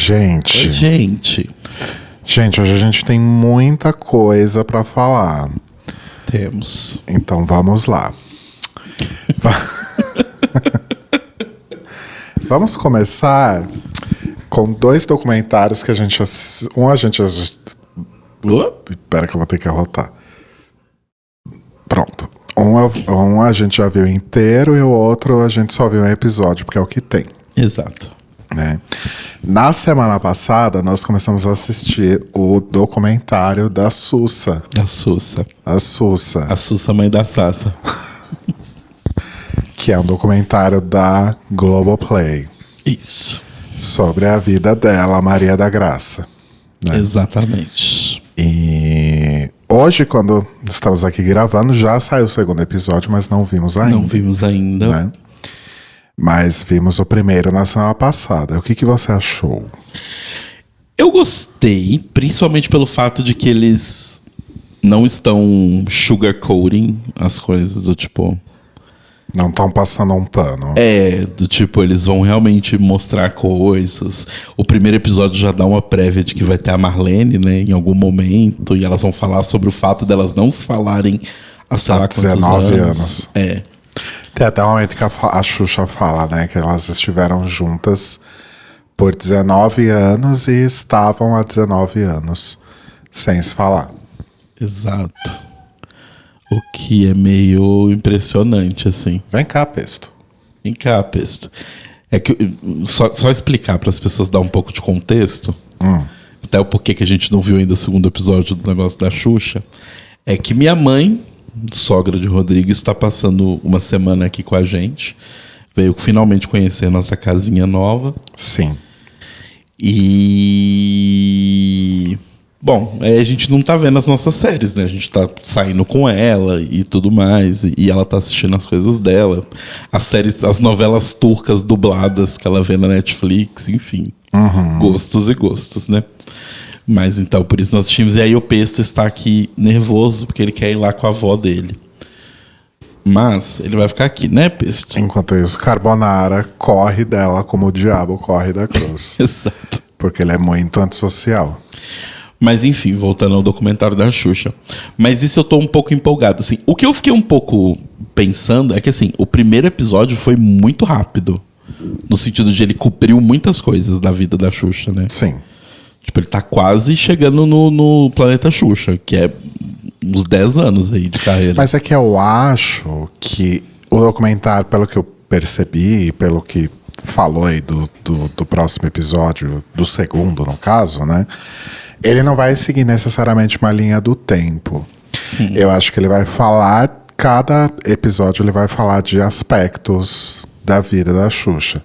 Gente. Oi, gente. Gente, hoje a gente tem muita coisa pra falar. Temos. Então vamos lá. Vamos começar com dois documentários que a gente assistiu. Espera que eu vou ter que arrotar. Pronto. Um a gente já viu inteiro e o outro a gente só viu um episódio, porque é o que tem. Exato. Né? Na semana passada, nós começamos a assistir o documentário da Sussa. A Sussa. A Sussa. A Sussa, mãe da Sassa. Que é um documentário da Globoplay. Isso. Sobre a vida dela, Maria da Graça. Né? Exatamente. E hoje, quando estamos aqui gravando, já saiu o segundo episódio, mas não vimos ainda. Não vimos ainda. Né? Mas vimos o primeiro na semana passada. O que você achou? Eu gostei, principalmente pelo fato de que eles não estão sugarcoating as coisas, do tipo... Não estão passando um pano. Do tipo, eles vão realmente mostrar coisas. O primeiro episódio já dá uma prévia de que vai ter a Marlene, né, em algum momento, e elas vão falar sobre o fato delas não se falarem há, sei lá, quantos 19 anos. É. Tem até um momento que a Xuxa fala, né, que elas estiveram juntas por 19 anos e estavam há 19 anos sem se falar. Exato. O que é meio impressionante, assim. Vem cá, Pesto. Vem cá, Pesto. É que só explicar para as pessoas dar um pouco de contexto, até o porquê que a gente não viu ainda o segundo episódio do negócio da Xuxa, é que minha mãe, sogra de Rodrigo, está passando uma semana aqui com a gente. Veio finalmente conhecer a nossa casinha nova. Sim. E... Bom, a gente não tá vendo as nossas séries, né? A gente tá saindo com ela e tudo mais. E ela tá assistindo as coisas dela. As séries, as novelas turcas dubladas que ela vê na Netflix, enfim. Gostos e gostos, né? Mas então, por isso nós assistimos. E aí o Pesto está aqui nervoso, porque ele quer ir lá com a avó dele. Mas ele vai ficar aqui, né, Pesto? Enquanto isso, Carbonara corre dela como o diabo corre da cruz. Exato. Porque ele é muito antissocial. Mas enfim, voltando ao documentário da Xuxa. Mas isso eu tô um pouco empolgado, assim. O que eu fiquei um pouco pensando é que, assim, o primeiro episódio foi muito rápido. No sentido de ele cobriu muitas coisas da vida da Xuxa, né? Sim. Tipo, ele tá quase chegando no Planeta Xuxa, que é uns 10 anos aí de carreira. Mas é que eu acho que o documentário, pelo que eu percebi, pelo que falou aí do próximo episódio, do segundo, no caso, né? Ele não vai seguir necessariamente uma linha do tempo. Eu acho que ele vai falar, cada episódio ele vai falar de aspectos da vida da Xuxa.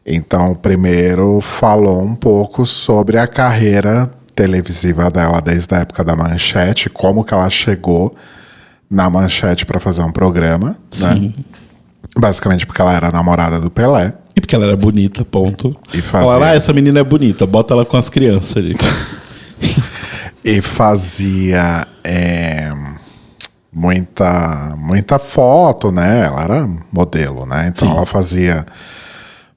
Então, o primeiro falou um pouco sobre a carreira televisiva dela desde a época da Manchete, como que ela chegou na Manchete para fazer um programa. Sim. Né? Basicamente porque ela era namorada do Pelé. E porque ela era bonita, ponto. E fazia... Falaram, essa menina é bonita, bota ela com as crianças ali. E fazia muita foto, né? Ela era modelo, né? Então ela fazia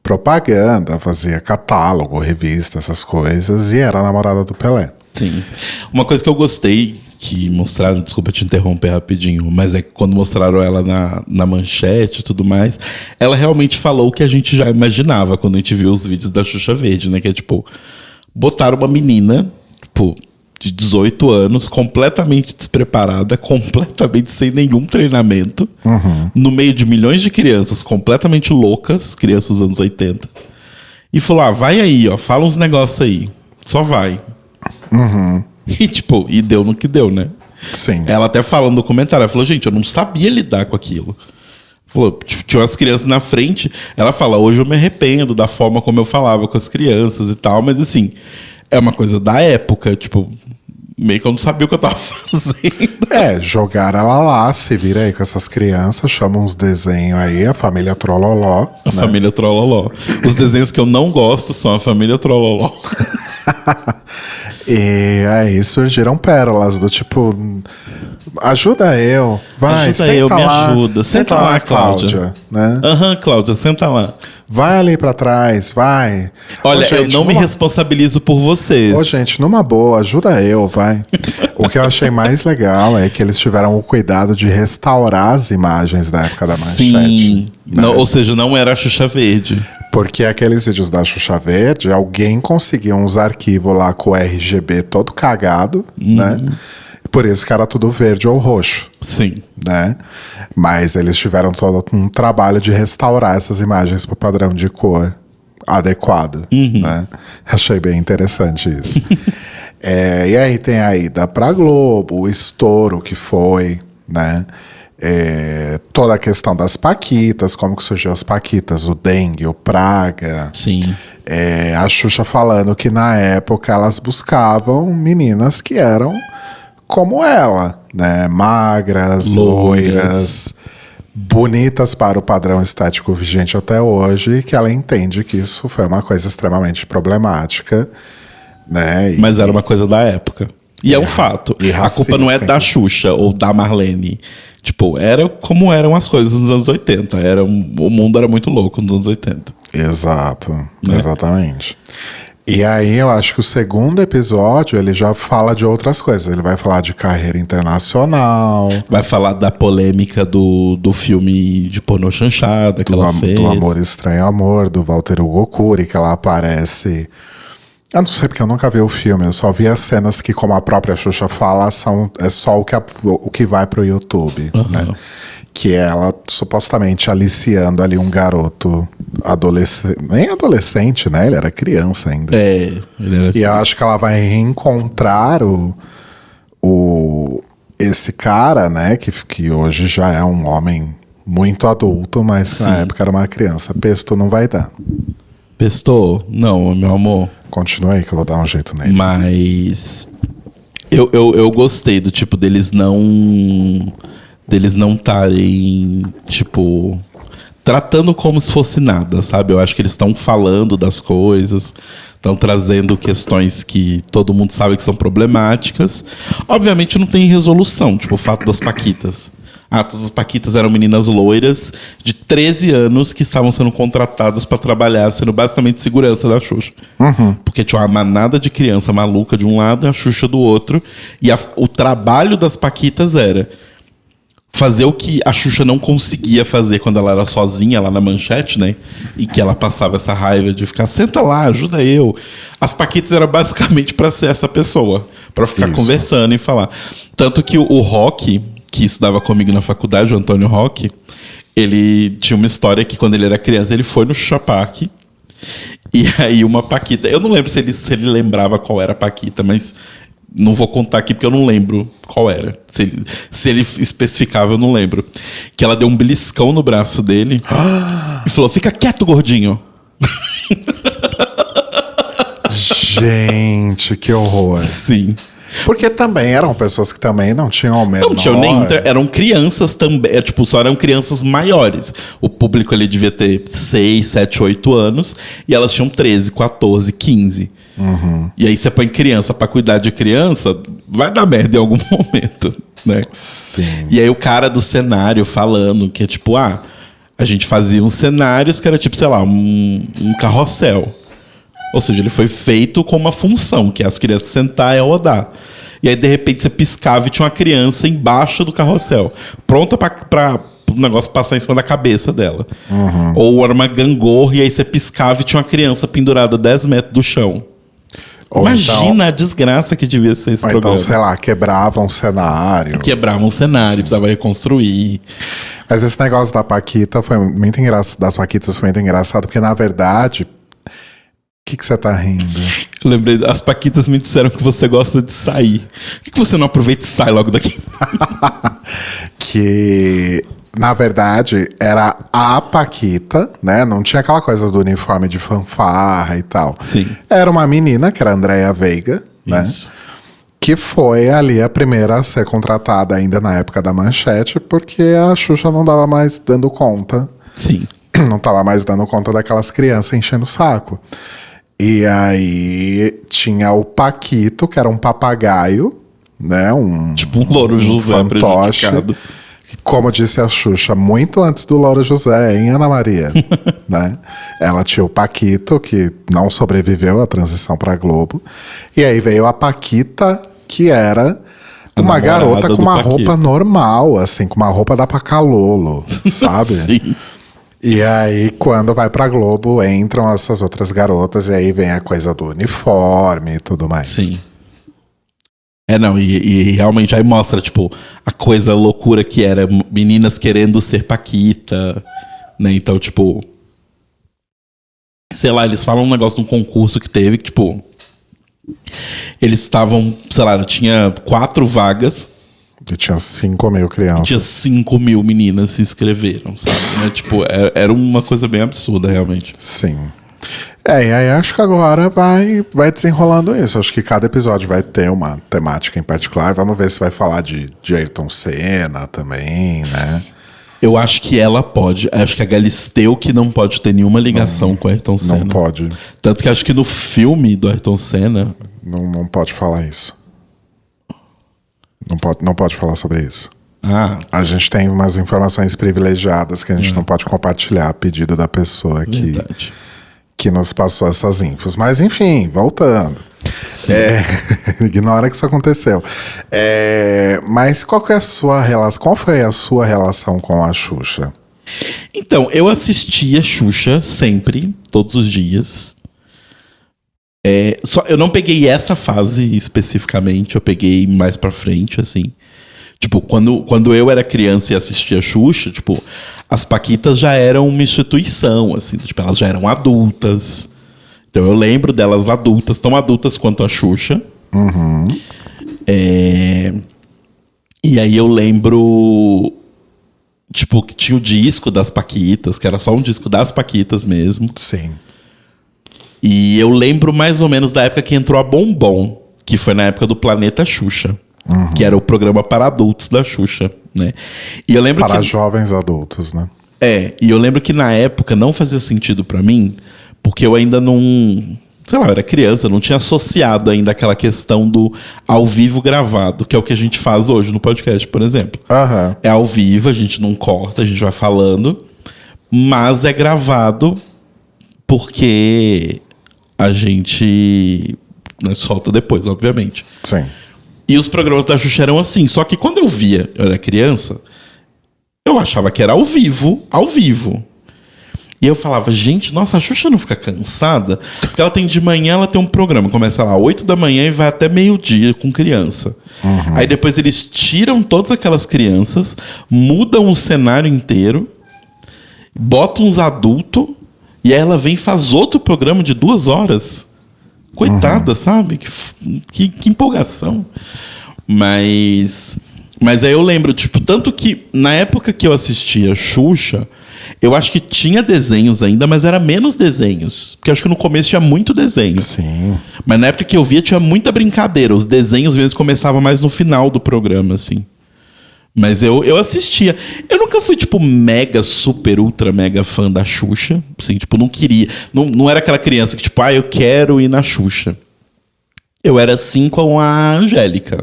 propaganda, fazia catálogo, revista, essas coisas. E era namorada do Pelé. Sim. Uma coisa que eu gostei, que mostraram, desculpa te interromper rapidinho, mas é que quando mostraram ela na Manchete e tudo mais, ela realmente falou o que a gente já imaginava quando a gente viu os vídeos da Xuxa Verde, né? Que é tipo, botaram uma menina, tipo, de 18 anos, completamente despreparada, completamente sem nenhum treinamento, no meio de milhões de crianças completamente loucas, crianças dos anos 80, e falou, vai aí, ó, fala uns negócios aí, só vai. E tipo, e deu no que deu, né? Sim. Ela até fala no documentário, ela falou, gente, eu não sabia lidar com aquilo. Falou, tinha umas crianças na frente, ela fala, hoje eu me arrependo da forma como eu falava com as crianças e tal, mas assim, é uma coisa da época, tipo, meio que eu não sabia o que eu tava fazendo. Jogar ela lá, se vira aí com essas crianças, chama uns desenhos aí, a família Trololó. A família Trololó. Os desenhos que eu não gosto são a família Trololó. E aí surgiram pérolas do tipo... Ajuda eu. Vai, Ajuda senta eu, me lá. ajuda. Senta lá, Cláudia. Né? Aham, Cláudia, senta lá. Vai ali pra trás, vai. Olha, Ô, gente, eu não me responsabilizo por vocês. Ô, gente, numa boa, ajuda eu, vai. O que eu achei mais legal é que eles tiveram o cuidado de restaurar as imagens da época da Manchete. Sim. Né? Não, ou seja, não era a Xuxa Verde. Porque aqueles vídeos da Xuxa Verde, alguém conseguiu uns arquivos lá com o RGB todo cagado, né? Por isso que era tudo verde ou roxo. Sim. Né? Mas eles tiveram todo um trabalho de restaurar essas imagens para o padrão de cor adequado. Né? Achei bem interessante isso. E aí tem a ida pra Globo, o estouro que foi, né? Toda a questão das paquitas, como que surgiu as paquitas, o dengue, o praga. Sim. A Xuxa falando que na época elas buscavam meninas que eram como ela, né? Magras, loiras, bonitas para o padrão estético vigente até hoje, que ela entende que isso foi uma coisa extremamente problemática, né? Mas era uma coisa da época. E é um fato. A culpa não é da Xuxa ou da Marlene. Tipo, era como eram as coisas nos anos 80. O mundo era muito louco nos anos 80. Exato, exatamente. E aí eu acho que o segundo episódio ele já fala de outras coisas. Ele vai falar de carreira internacional. Vai falar da polêmica do filme de pornô chanchada que ela fez. Do Amor Estranho Amor, do Walter Hugo Cury, que ela aparece... Eu não sei porque eu nunca vi o filme, eu só vi as cenas que, como a própria Xuxa fala, é só o que vai pro YouTube, né? Que é ela supostamente aliciando ali um garoto adolescente, nem adolescente, né? Ele era criança ainda. Ele era... E eu acho que ela vai reencontrar esse cara, né? Que hoje já é um homem muito adulto, mas na época era uma criança. Pesto não vai dar. Pestou? Não, meu amor. Continua aí que eu vou dar um jeito nele. Mas eu gostei do tipo deles não estarem, tipo, tratando como se fosse nada, sabe? Eu acho que eles estão falando das coisas, estão trazendo questões que todo mundo sabe que são problemáticas. Obviamente não tem resolução, tipo o fato das paquitas. Todas as paquitas eram meninas loiras de 13 anos que estavam sendo contratadas para trabalhar, sendo basicamente segurança da Xuxa. Porque tinha uma manada de criança maluca de um lado e a Xuxa do outro. E o trabalho das paquitas era fazer o que a Xuxa não conseguia fazer quando ela era sozinha lá na Manchete, né? E que ela passava essa raiva de ficar, senta lá, ajuda eu. As paquitas eram basicamente para ser essa pessoa, para ficar conversando e falar. Tanto que o Rock, que estudava comigo na faculdade, o Antônio Roque, ele tinha uma história que quando ele era criança, ele foi no Xuxa Park, e aí uma paquita, eu não lembro se ele lembrava qual era a paquita, mas não vou contar aqui porque eu não lembro qual era. Se ele especificava, eu não lembro. Que ela deu um beliscão no braço dele e falou, fica quieto, gordinho. Gente, que horror. Sim. Porque também eram pessoas que também não tinham o menor... Não tinham nem... Eram crianças também. Tipo, só eram crianças maiores. O público ali devia ter 6, 7, 8 anos. E elas tinham 13, 14, 15. E aí você põe criança pra cuidar de criança, vai dar merda em algum momento, né? Sim. E aí o cara do cenário falando que é tipo... a gente fazia uns cenários que era tipo, sei lá, um carrossel. Ou seja, ele foi feito com uma função, que é as crianças sentar e rodar. E aí, de repente, você piscava e tinha uma criança embaixo do carrossel, pronta para o negócio passar em cima da cabeça dela. Ou era uma gangorra e aí você piscava e tinha uma criança pendurada 10 metros do chão. Ou Imagina então, a desgraça que devia ser esse programa. Então, sei lá, quebrava um cenário. Quebrava um cenário, precisava reconstruir. Mas esse negócio da paquita foi muito engraçado, das paquitas foi muito engraçado, porque, na verdade... O que você tá rindo? Eu lembrei, as paquitas me disseram que você gosta de sair. Por que você não aproveita e sai logo daqui? Que, na verdade, era a paquita, né? Não tinha aquela coisa do uniforme de fanfarra e tal. Sim. Era uma menina, que era a Andréia Veiga, né? Que foi ali a primeira a ser contratada ainda na época da Manchete, porque a Xuxa não dava mais dando conta. Sim. Não tava mais dando conta daquelas crianças enchendo o saco. E aí tinha o Paquito, que era um papagaio, né? Tipo um Louro José fantoche. prejudicado. Como disse a Xuxa, muito antes do Louro José, em Ana Maria, né? Ela tinha o Paquito, que não sobreviveu à transição para Globo. E aí veio a Paquita, que era uma garota com uma roupa normal, assim, com uma roupa da Pacalolo, sabe? Sim. E aí, quando vai pra Globo, entram essas outras garotas, e aí vem a coisa do uniforme e tudo mais. Sim. Não, e realmente aí mostra, tipo, a coisa loucura que era meninas querendo ser Paquita, né? Então, tipo, sei lá, eles falam um negócio de um concurso que teve, que, tipo, eles estavam, sei lá, tinha 4 vagas. E tinha 5.000 crianças. E tinha 5.000 meninas se inscreveram, sabe? Né? Tipo, era uma coisa bem absurda, realmente. Sim. E aí acho que agora vai desenrolando isso. Acho que cada episódio vai ter uma temática em particular. Vamos ver se vai falar de Ayrton Senna também, né? Eu acho que ela pode. Acho que a Galisteu que não pode ter nenhuma ligação com a Ayrton Senna. Não pode. Tanto que acho que no filme do Ayrton Senna... Não pode falar isso. Não pode falar sobre isso. A gente tem umas informações privilegiadas que a gente não pode compartilhar a pedido da pessoa que nos passou essas infos. Mas enfim, voltando. Ignora que isso aconteceu. Mas qual foi a sua relação com a Xuxa? Então, eu assistia Xuxa sempre, todos os dias. Eu não peguei essa fase especificamente, eu peguei mais pra frente, assim. Tipo, quando eu era criança e assistia Xuxa, tipo, as Paquitas já eram uma instituição, assim. Tipo, elas já eram adultas. Então eu lembro delas adultas, tão adultas quanto a Xuxa. Uhum. E aí eu lembro, tipo, que tinha o disco das Paquitas, que era só um disco das Paquitas mesmo. Sim. E eu lembro mais ou menos da época que entrou a Bombom, que foi na época do Planeta Xuxa. Uhum. Que era o programa para adultos da Xuxa, né? E eu lembro para jovens adultos, né? E eu lembro que na época não fazia sentido para mim, porque eu ainda não... Sei lá, eu era criança, não tinha associado ainda aquela questão do ao vivo gravado, que é o que a gente faz hoje no podcast, por exemplo. Uhum. É ao vivo, a gente não corta, a gente vai falando, mas é gravado porque a gente solta depois, obviamente. Sim. E os programas da Xuxa eram assim. Só que quando eu era criança, eu achava que era ao vivo. E eu falava, gente, nossa, a Xuxa não fica cansada? Porque ela tem de manhã, ela tem um programa. Começa lá 8 da manhã e vai até meio-dia com criança. Uhum. Aí depois eles tiram todas aquelas crianças, mudam o cenário inteiro, botam uns adultos, e aí ela vem e faz outro programa de 2 horas. Coitada, sabe? Que empolgação. Mas aí eu lembro, tipo, tanto que na época que eu assistia Xuxa, eu acho que tinha desenhos ainda, mas era menos desenhos. Porque eu acho que no começo tinha muito desenho. Sim. Mas na época que eu via tinha muita brincadeira. Os desenhos mesmo começavam mais no final do programa, assim. Mas eu assistia. Eu nunca fui, tipo, mega, super, ultra, mega fã da Xuxa. Assim, tipo, não queria. Não era aquela criança que, tipo, eu quero ir na Xuxa. Eu era assim com a Angélica.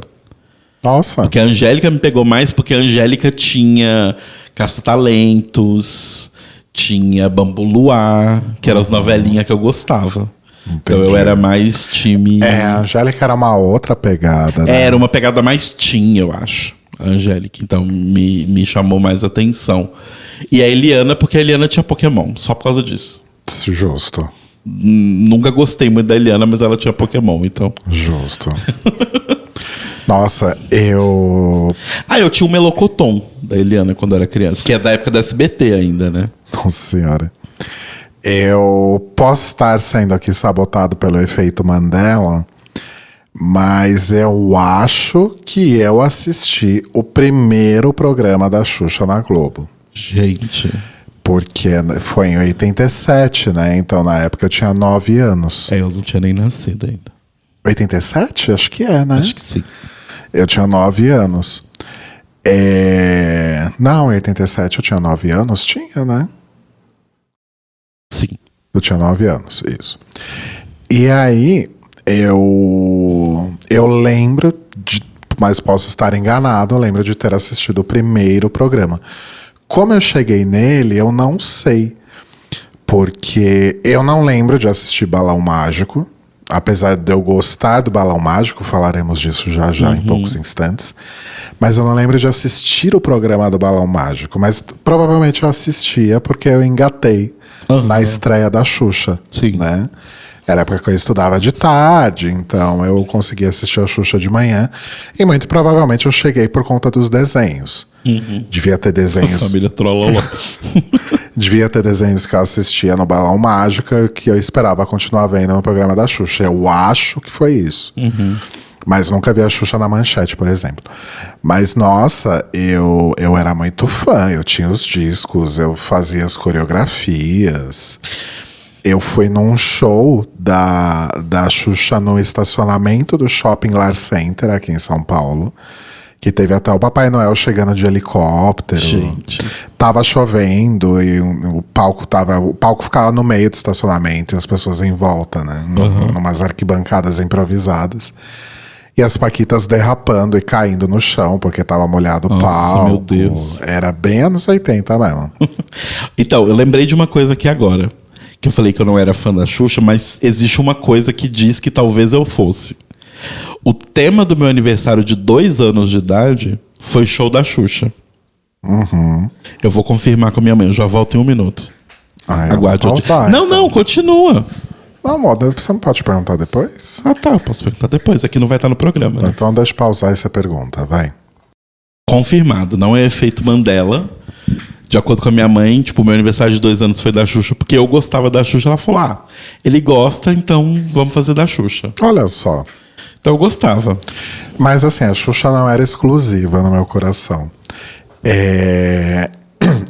Nossa. Porque a Angélica me pegou mais porque a Angélica tinha Caça-Talentos, tinha Bambu Luar, que eram as novelinhas que eu gostava. Entendi. Então eu era mais time... a Angélica era uma outra pegada, né? Era uma pegada mais teen, eu acho. A Angélica, então me chamou mais atenção. E a Eliana, porque a Eliana tinha Pokémon, só por causa disso. Justo. Nunca gostei muito da Eliana, mas ela tinha Pokémon, então. Justo. Nossa, eu tinha o Melocoton da Eliana quando eu era criança, que é da época da SBT ainda, né? Nossa senhora. Eu posso estar sendo aqui sabotado pelo efeito Mandela, mas eu acho que eu assisti o primeiro programa da Xuxa na Globo. Gente. Porque foi em 87, né? Então na época eu tinha 9 anos. Eu não tinha nem nascido ainda. 87? Acho que é, né? Acho que sim. Eu tinha 9 anos. Não, em 87 eu tinha 9 anos? Tinha, né? Sim. Eu tinha 9 anos, isso. E aí, eu lembro mas posso estar enganado. Eu lembro de ter assistido o primeiro programa. Como eu cheguei nele, eu não sei. Porque eu não lembro de assistir Balão Mágico. Apesar de eu gostar do Balão Mágico, falaremos disso já em poucos instantes. Mas eu não lembro de assistir o programa do Balão Mágico. Mas provavelmente eu assistia porque eu engatei na estreia da Xuxa. Sim. Né? Era a época que eu estudava de tarde, então eu conseguia assistir a Xuxa de manhã. E muito provavelmente eu cheguei por conta dos desenhos. Devia ter desenhos... Família Trololó. Devia ter desenhos que eu assistia no Balão Mágico que eu esperava continuar vendo no programa da Xuxa. Eu acho que foi isso. Mas nunca vi a Xuxa na Manchete, por exemplo. Mas, nossa, eu era muito fã. Eu tinha os discos, eu fazia as coreografias. Eu fui num show da Xuxa no estacionamento do Shopping Lar Center, aqui em São Paulo. Que teve até o Papai Noel chegando de helicóptero. Gente. Tava chovendo e o palco ficava no meio do estacionamento e as pessoas em volta, né? Numas arquibancadas improvisadas. E as paquitas derrapando e caindo no chão, porque tava molhado o palco. Meu Deus. Era bem anos 80 mesmo. Então, eu lembrei de uma coisa aqui agora. Que eu falei que eu não era fã da Xuxa, mas existe uma coisa que diz que talvez eu fosse. O tema do meu aniversário de 2 anos de idade foi show da Xuxa. Eu vou confirmar com a minha mãe, eu já volto em 1 minuto. Aguarde. Não, continua. Não, amor, você não pode perguntar depois? Ah, tá, eu posso perguntar depois. Aqui não vai estar no programa, né? Então deixa eu pausar essa pergunta, vai. Confirmado, não é efeito Mandela. De acordo com a minha mãe, tipo, meu aniversário de 2 anos foi da Xuxa, porque eu gostava da Xuxa. Ela falou, ele gosta, então vamos fazer da Xuxa. Olha só. Então eu gostava. Mas assim, a Xuxa não era exclusiva no meu coração.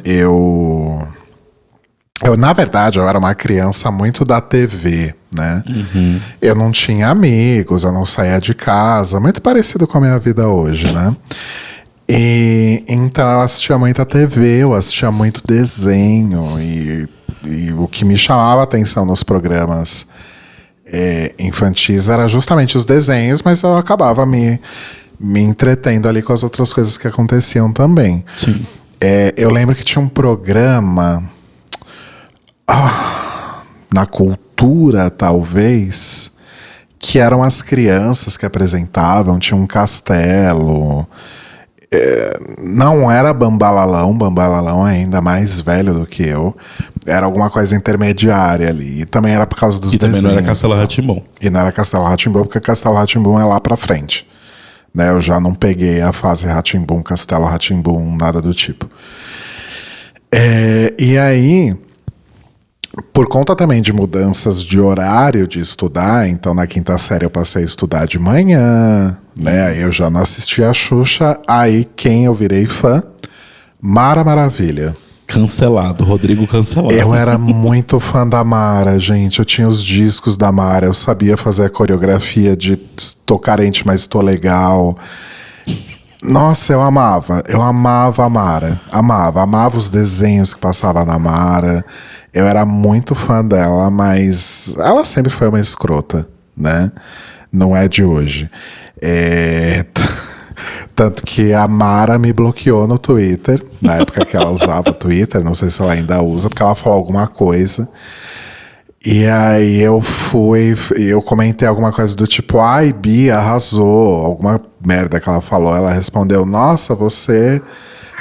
Eu, na verdade, eu era uma criança muito da TV, né? Eu não tinha amigos, eu não saía de casa. Muito parecido com a minha vida hoje, né? E então eu assistia muita TV, eu assistia muito desenho. E o que me chamava a atenção nos programas infantis era justamente os desenhos, mas eu acabava me entretendo ali com as outras coisas que aconteciam também. Sim. Eu lembro que tinha um programa na Cultura, talvez, que eram as crianças que apresentavam, tinha um castelo. Não era Bambalalão é ainda mais velho do que eu. Era alguma coisa intermediária ali. E também era por causa dos desenhos. E também não era Castelo Rá-Tim-Bum. E não era Castelo Rá-Tim-Bum, porque Castelo Rá-Tim-Bum é lá pra frente. Né? Eu já não peguei a fase Rá-Tim-Bum, Castelo Rá-Tim-Bum, nada do tipo. E aí, por conta também de mudanças de horário de estudar, então na 5ª série eu passei a estudar de manhã, né? Aí eu já não assistia a Xuxa, aí quem eu virei fã? Mara Maravilha. Cancelado, Rodrigo cancelado. Eu era muito fã da Mara, gente. Eu tinha os discos da Mara, eu sabia fazer a coreografia de tô carente, mas tô legal. Nossa, eu amava a Mara. Amava os desenhos que passava na Mara. Eu era muito fã dela, mas ela sempre foi uma escrota, né? Não é de hoje. Tanto que a Mara me bloqueou no Twitter, na época que ela usava o Twitter, não sei se ela ainda usa, porque ela falou alguma coisa. E aí eu comentei alguma coisa do tipo, ai, Bia, arrasou, alguma merda que ela falou. Ela respondeu, nossa, você...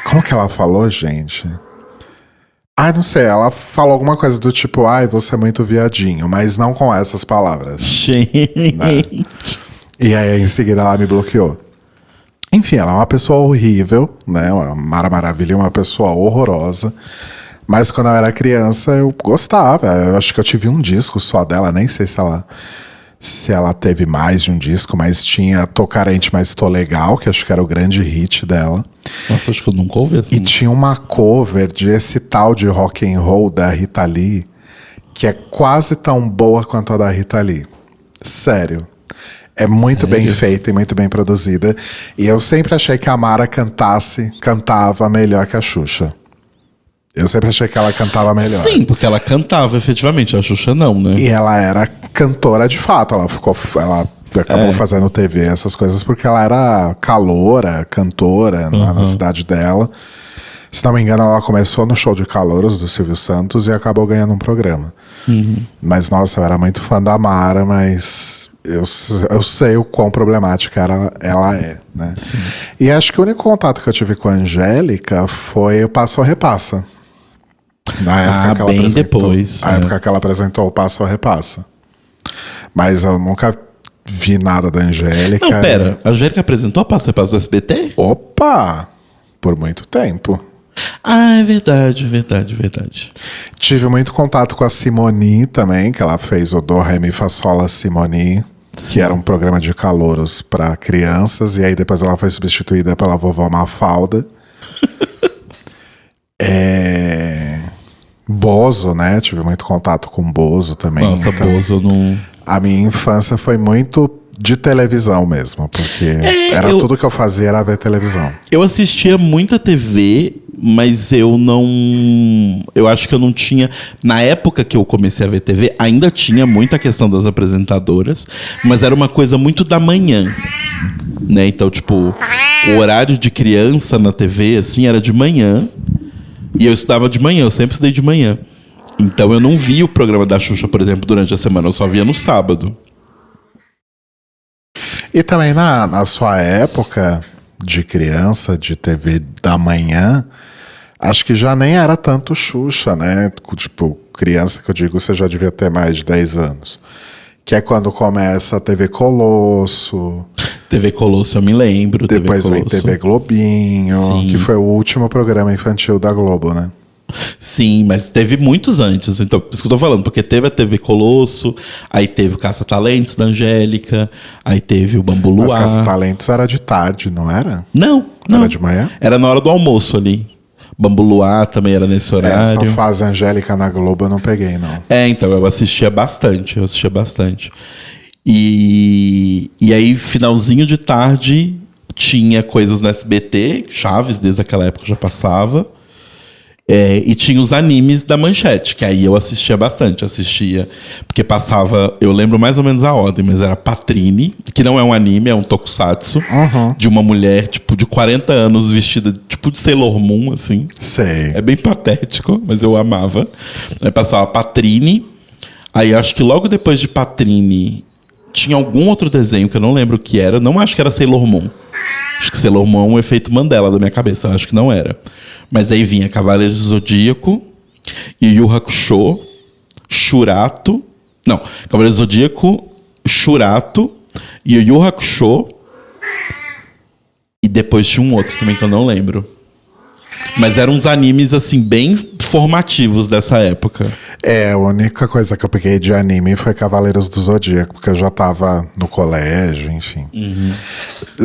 Como que ela falou, gente? Ai, não sei, ela falou alguma coisa do tipo, ai, você é muito viadinho, mas não com essas palavras. Gente. Né? E aí em seguida ela me bloqueou. Enfim, ela é uma pessoa horrível, né? A Mara Maravilha é uma pessoa horrorosa. Mas quando eu era criança, eu gostava. Eu acho que eu tive um disco só dela. Nem sei se ela teve mais de um disco, mas tinha Tô Carente, Mas Tô Legal, que acho que era o grande hit dela. Nossa, acho que eu nunca ouvi essa. E tinha uma cover de esse tal de rock and roll da Rita Lee, que é quase tão boa quanto a da Rita Lee. Sério. É muito bem feita e muito bem produzida. E eu sempre achei que a Mara cantava melhor que a Xuxa. Eu sempre achei que ela cantava melhor. Sim, porque ela cantava efetivamente, a Xuxa não, né? E ela era cantora de fato. Ela acabou fazendo TV, essas coisas, porque ela era caloura, cantora lá na cidade dela. Se não me engano, ela começou no show de calouros do Silvio Santos e acabou ganhando um programa. Mas, nossa, eu era muito fã da Mara, mas eu sei o quão problemática ela é, né? Sim. E acho que o único contato que eu tive com a Angélica foi o Passa ou Repassa. Na época que ela bem apresentou, depois. A época que ela apresentou o Passa ou Repassa. Mas eu nunca vi nada da Angélica. Não, pera. A Angélica apresentou a Passa ou Repassa do SBT? Opa! Por muito tempo. Ah, é verdade. Tive muito contato com a Simone também, que ela fez o Do, Ré, Mi, Fá, Sol, La, Simone, que era um programa de calouros para crianças, e aí depois ela foi substituída pela vovó Mafalda. Bozo, né? Tive muito contato com Bozo também. Nossa, então, Bozo não... A minha infância foi muito de televisão mesmo, porque tudo que eu fazia era ver televisão. Eu assistia muita TV, mas eu acho que eu não tinha... Na época que eu comecei a ver TV, ainda tinha muita questão das apresentadoras, mas era uma coisa muito da manhã, né? Então, tipo, o horário de criança na TV, assim, era de manhã, e eu estudava de manhã, eu sempre estudei de manhã. Então eu não via o programa da Xuxa, por exemplo, durante a semana, eu só via no sábado. E também na sua época de criança, de TV da manhã, acho que já nem era tanto Xuxa, né? Tipo, criança que eu digo, você já devia ter mais de 10 anos. Que é quando começa a TV Colosso. TV Colosso eu me lembro. Depois vem TV Globinho, sim, que foi o último programa infantil da Globo, né? Sim, mas teve muitos antes. Então, isso que eu tô falando, porque teve a TV Colosso, aí teve o Caça-Talentos da Angélica, aí teve o Bambu Luar. Mas Caça-Talentos era de tarde, não era? Não. Era de manhã? Era na hora do almoço ali. Bambu Luar também era nesse horário. Essa fase Angélica na Globo eu não peguei, não. Então, eu assistia bastante. E aí, finalzinho de tarde, tinha coisas no SBT, Chaves, desde aquela época já passava. E tinha os animes da Manchete, que aí eu assistia bastante. Porque passava, eu lembro mais ou menos a ordem, mas era Patrine, que não é um anime, é um tokusatsu, de uma mulher, tipo, de 40 anos, vestida, tipo, de Sailor Moon, assim. Sei. É bem patético, mas eu amava. Aí passava Patrine, aí acho que logo depois de Patrine tinha algum outro desenho que eu não lembro o que era, não acho que era Sailor Moon. Acho que Sailor Moon é um efeito Mandela da minha cabeça, acho que não era. Mas daí vinha Cavaleiros do Zodíaco, Yu Yu Hakusho, Shurato... Não, Cavaleiros do Zodíaco, Shurato, Yu Yu Hakusho, e depois tinha um outro também que eu não lembro. Mas eram uns animes, assim, bem formativos dessa época. A única coisa que eu peguei de anime foi Cavaleiros do Zodíaco, porque eu já tava no colégio, enfim.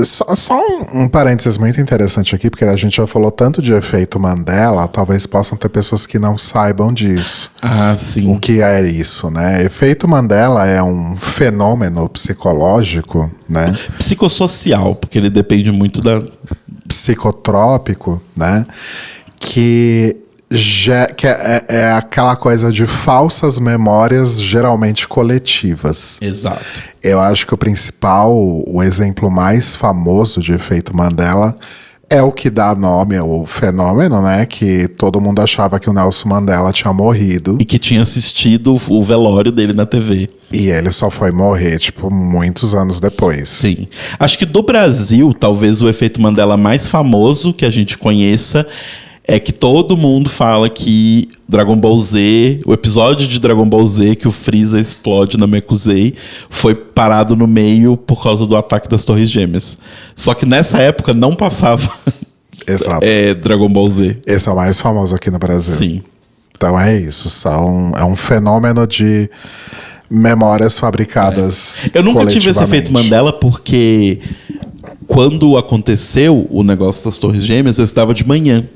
Só um parênteses muito interessante aqui, porque a gente já falou tanto de efeito Mandela, talvez possam ter pessoas que não saibam disso. Ah, sim. O que é isso, né? Efeito Mandela é um fenômeno psicológico, né? Psicossocial, porque ele depende muito da... Psicotrópico, né? Que é aquela coisa de falsas memórias, geralmente coletivas. Exato. Eu acho que o exemplo mais famoso de efeito Mandela é o que dá nome ao fenômeno, né? Que todo mundo achava que o Nelson Mandela tinha morrido. E que tinha assistido o velório dele na TV. E ele só foi morrer, tipo, muitos anos depois. Sim. Acho que do Brasil, talvez o efeito Mandela mais famoso que a gente conheça é que todo mundo fala que Dragon Ball Z, o episódio de Dragon Ball Z que o Freeza explode na Mekuzei, foi parado no meio por causa do ataque das Torres Gêmeas. Só que nessa época não passava Exato. Dragon Ball Z. Esse é o mais famoso aqui no Brasil. Sim. Então é isso, é um fenômeno de memórias fabricadas. Eu nunca tive esse efeito Mandela porque quando aconteceu o negócio das Torres Gêmeas, eu estava de manhã.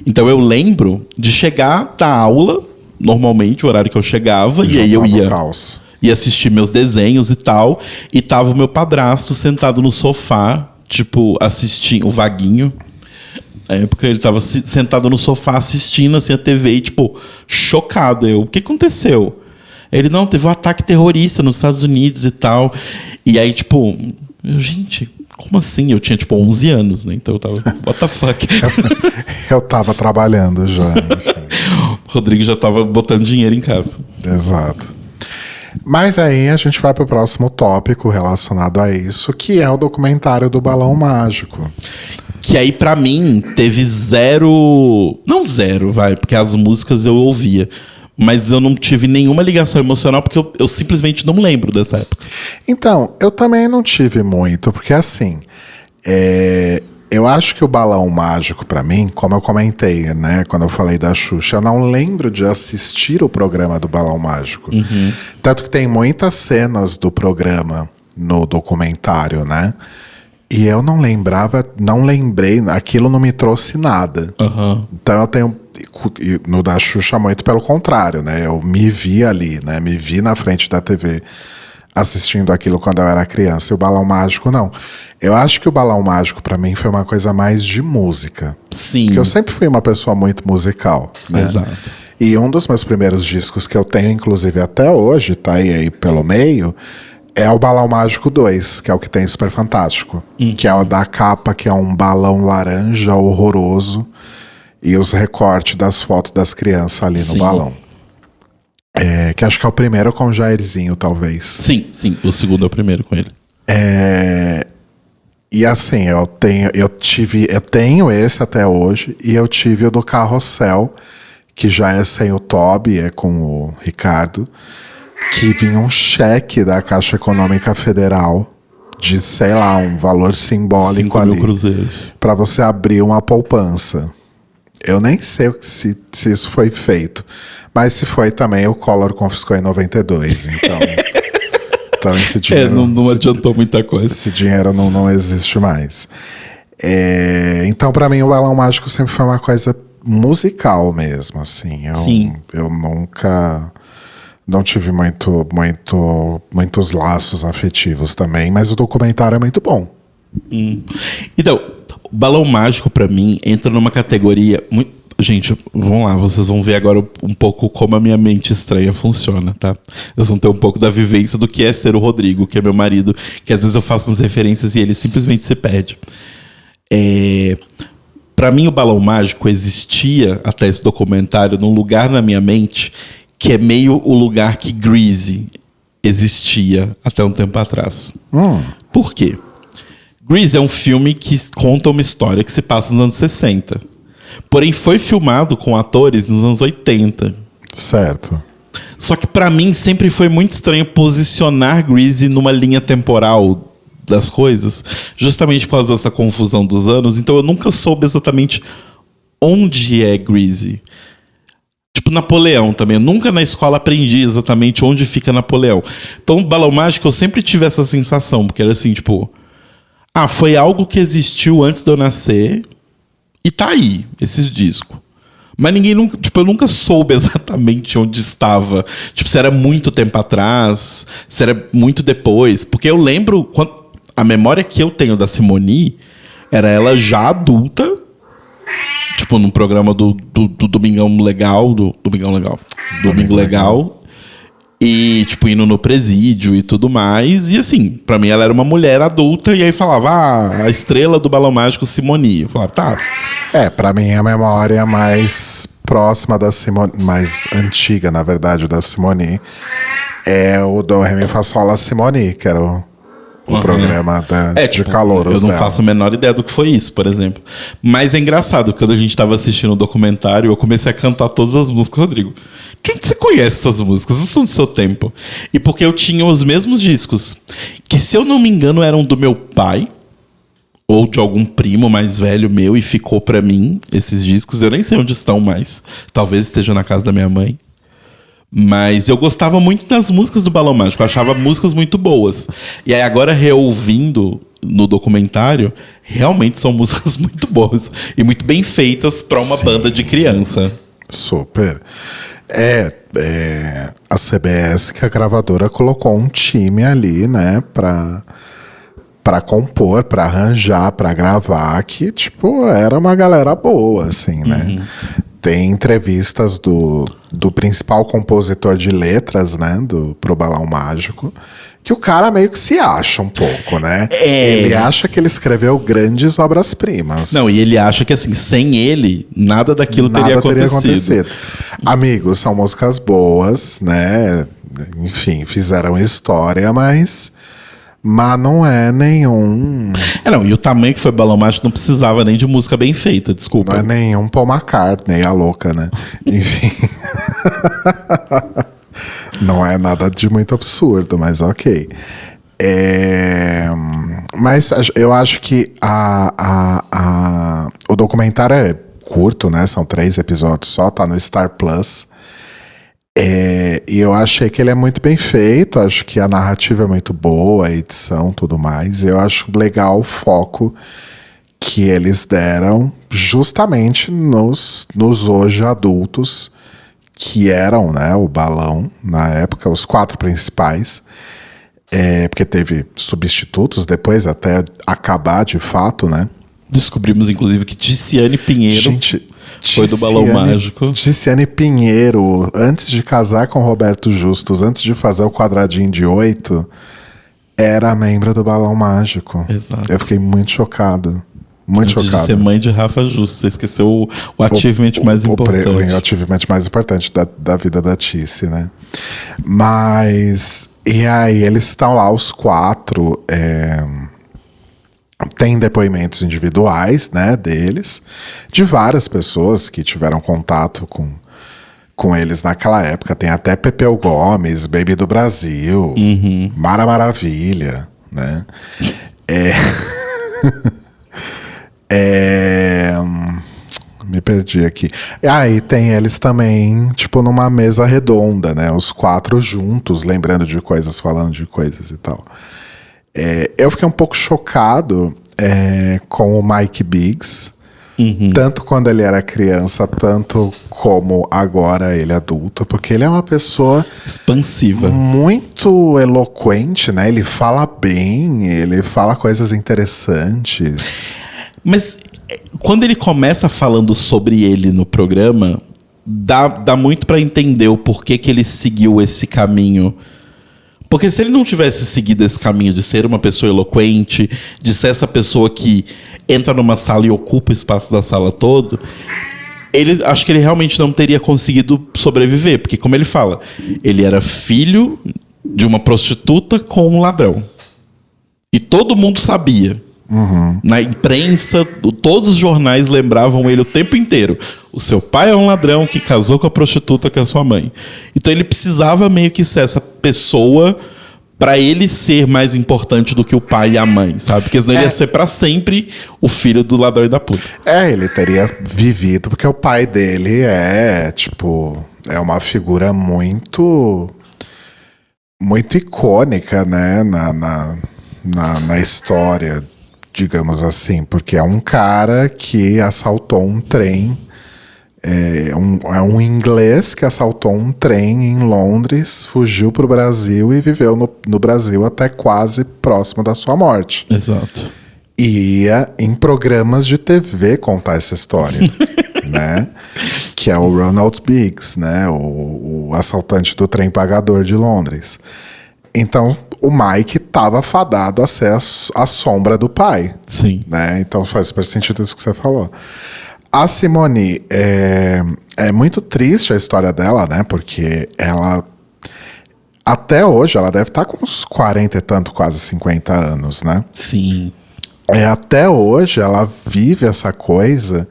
Então eu lembro de chegar da aula, normalmente, o horário que eu chegava, e aí eu ia assistir meus desenhos e tal, e tava o meu padrasto sentado no sofá, tipo, assistindo, o Vaguinho. Na época ele tava sentado no sofá assistindo assim a TV e, tipo, chocado. O que aconteceu? Ele, não, teve um ataque terrorista nos Estados Unidos e tal. E aí, tipo, gente, como assim? Eu tinha, tipo, 11 anos, né? Então eu tava, what the fuck? Eu tava trabalhando já. O Rodrigo já tava botando dinheiro em casa. Exato. Mas aí a gente vai pro próximo tópico relacionado a isso, que é o documentário do Balão Mágico. Que aí, pra mim, teve zero... Não zero, vai, porque as músicas eu ouvia. Mas eu não tive nenhuma ligação emocional, porque eu simplesmente não lembro dessa época. Então, eu também não tive muito, porque assim... eu acho que o Balão Mágico, pra mim, como eu comentei, né, quando eu falei da Xuxa, eu não lembro de assistir o programa do Balão Mágico. Tanto que tem muitas cenas do programa no documentário, né? E eu não lembrei, aquilo não me trouxe nada. Então eu tenho, no da Xuxa, muito pelo contrário, né? Eu me vi ali, né? Me vi na frente da TV assistindo aquilo quando eu era criança. E o Balão Mágico, não. Eu acho que o Balão Mágico, pra mim, foi uma coisa mais de música. Sim. Porque eu sempre fui uma pessoa muito musical, né? Exato. E um dos meus primeiros discos que eu tenho, inclusive até hoje, tá aí pelo meio, é o Balão Mágico 2, que é o que tem Super Fantástico. Que é o da capa, que é um balão laranja horroroso. E os recortes das fotos das crianças ali no balão. Que acho que é o primeiro com o Jairzinho, talvez. Sim. O segundo é o primeiro com ele. E assim, eu tenho esse até hoje. E eu tive o do Carrossel, que já é sem o Toby, é com o Ricardo. Que vinha um cheque da Caixa Econômica Federal de, sei lá, um valor simbólico 5 mil ali. cruzeiros. Pra você abrir uma poupança. Eu nem sei se isso foi feito. Mas se foi também, o Collor confiscou em 92. Então esse dinheiro... não adiantou muita coisa. Esse dinheiro não existe mais. Então, pra mim, o Balão Mágico sempre foi uma coisa musical mesmo, assim. Eu nunca... Não tive muitos laços afetivos também, mas o documentário é muito bom. Então, o Balão Mágico, pra mim, entra numa categoria... Gente, vamos lá, vocês vão ver agora um pouco como a minha mente estranha funciona, tá? Vocês vão ter um pouco da vivência do que é ser o Rodrigo, que é meu marido, que às vezes eu faço umas referências e ele simplesmente se perde. Pra mim, o Balão Mágico existia, até esse documentário, num lugar na minha mente que é meio o lugar que Grease existia até um tempo atrás. Por quê? Grease é um filme que conta uma história que se passa nos anos 60. Porém, foi filmado com atores nos anos 80. Certo. Só que pra mim sempre foi muito estranho posicionar Grease numa linha temporal das coisas, justamente por causa dessa confusão dos anos. Então eu nunca soube exatamente onde é Grease. Tipo Napoleão também. Eu nunca na escola aprendi exatamente onde fica Napoleão. Então, Balão Mágico, eu sempre tive essa sensação, porque era assim, tipo... foi algo que existiu antes de eu nascer e tá aí, esse disco. Mas ninguém nunca... Tipo, eu nunca soube exatamente onde estava. Tipo, se era muito tempo atrás, se era muito depois. Porque eu lembro... A memória que eu tenho da Simone era ela já adulta... Tipo, num programa do Domingão Legal, Domingo Legal. E, tipo, indo no presídio e tudo mais. E, assim, pra mim ela era uma mulher adulta. E aí falava, a estrela do Balão Mágico, Simone. Eu falava, tá. Pra mim a memória mais próxima da Simone, mais antiga, na verdade, da Simone, é o do Ré Mi Fá Sol La Simone, que era o programa de calouros dela. Eu não faço a menor ideia do que foi isso, por exemplo. Mas é engraçado, quando a gente tava assistindo o documentário, eu comecei a cantar todas as músicas. Rodrigo, de onde você conhece essas músicas? Não são do seu tempo. E porque eu tinha os mesmos discos, que se eu não me engano eram do meu pai, ou de algum primo mais velho meu, e ficou pra mim esses discos. Eu nem sei onde estão mais. Talvez esteja na casa da minha mãe. Mas eu gostava muito das músicas do Balão Mágico. Eu achava músicas muito boas. E aí agora, reouvindo no documentário, realmente são músicas muito boas. E muito bem feitas para uma banda de criança. Super. A CBS, que a gravadora colocou um time ali, né, pra compor, pra arranjar, pra gravar, que, tipo, era uma galera boa, assim, né? Tem entrevistas do principal compositor de letras, né, pro Balão Mágico, que o cara meio que se acha um pouco, né? É. Ele acha que ele escreveu grandes obras-primas. Não, e ele acha que assim, sem ele, nada daquilo teria acontecido. Amigos, são músicas boas, né? Enfim, fizeram história, mas não é nenhum... Não, e o tamanho que foi Balão Mágico não precisava nem de música bem feita, desculpa. Não é nenhum Paul McCartney, a louca, né? Enfim... Não é nada de muito absurdo, mas ok. Mas eu acho que o documentário é curto, né? São 3 episódios só, tá no Star Plus. E eu achei que ele é muito bem feito, acho que a narrativa é muito boa, a edição, tudo mais. Eu acho legal o foco que eles deram justamente nos hoje adultos, que eram, né, o Balão, na época, os 4 principais, porque teve substitutos depois, até acabar de fato, né? Descobrimos, inclusive, que Ticiane Pinheiro foi do Balão Mágico. Ticiane Pinheiro, antes de casar com Roberto Justus, antes de fazer o quadradinho de 8, era membro do Balão Mágico. Exato. Eu fiquei muito chocado. Muito Antes chocado. de ser mãe de Rafa Justo. Você esqueceu o achievement mais importante. O achievement mais importante da vida da Tici, né? Mas... E aí, eles estão lá, os 4... Tem depoimentos individuais, né, deles. De várias pessoas que tiveram contato com eles naquela época. Tem até Pepeu Gomes, Baby do Brasil, Mara Maravilha, né? Me perdi aqui. E aí tem eles também, tipo, numa mesa redonda, né? Os 4 juntos, lembrando de coisas, falando de coisas e tal. Eu fiquei um pouco chocado com o Mike Biggs. Tanto quando ele era criança, tanto como agora ele adulto. Porque ele é uma pessoa... expansiva. Muito eloquente, né? Ele fala bem, ele fala coisas interessantes. Mas quando ele começa falando sobre ele no programa, dá muito pra entender o porquê que ele seguiu esse caminho. Porque se ele não tivesse seguido esse caminho de ser uma pessoa eloquente, de ser essa pessoa que entra numa sala e ocupa o espaço da sala todo, acho que ele realmente não teria conseguido sobreviver. Porque, como ele fala, ele era filho de uma prostituta com um ladrão. E todo mundo sabia. Na imprensa, todos os jornais lembravam ele o tempo inteiro. O seu pai é um ladrão que casou com a prostituta que é a sua mãe. Então ele precisava meio que ser essa pessoa pra ele ser mais importante do que o pai e a mãe, sabe? Porque senão ele ia ser pra sempre o filho do ladrão e da puta. Ele teria vivido, porque o pai dele é uma figura muito icônica, né? Na história, digamos assim, porque é um cara que assaltou um trem, é um inglês que assaltou um trem em Londres, fugiu pro Brasil e viveu no Brasil até quase próximo da sua morte. Exato. E ia em programas de TV contar essa história, né? Que é o Ronald Biggs, né? O assaltante do trem pagador de Londres. Então, o Mike estava fadado a ser a sombra do pai. Sim. Né? Então faz super sentido isso que você falou. A Simone, é muito triste a história dela, né? Porque ela, até hoje, ela deve estar com uns 40 e tanto, quase 50 anos, né? Sim. Até hoje, ela vive essa coisa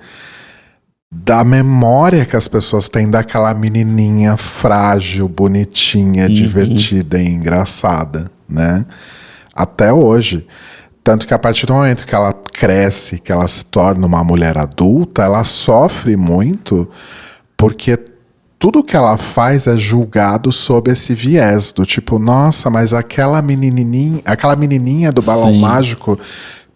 da memória que as pessoas têm daquela menininha frágil, bonitinha, divertida e engraçada, né? Até hoje. Tanto que a partir do momento que ela cresce, que ela se torna uma mulher adulta, ela sofre muito porque tudo que ela faz é julgado sob esse viés do tipo, nossa, mas aquela menininha do Balão Mágico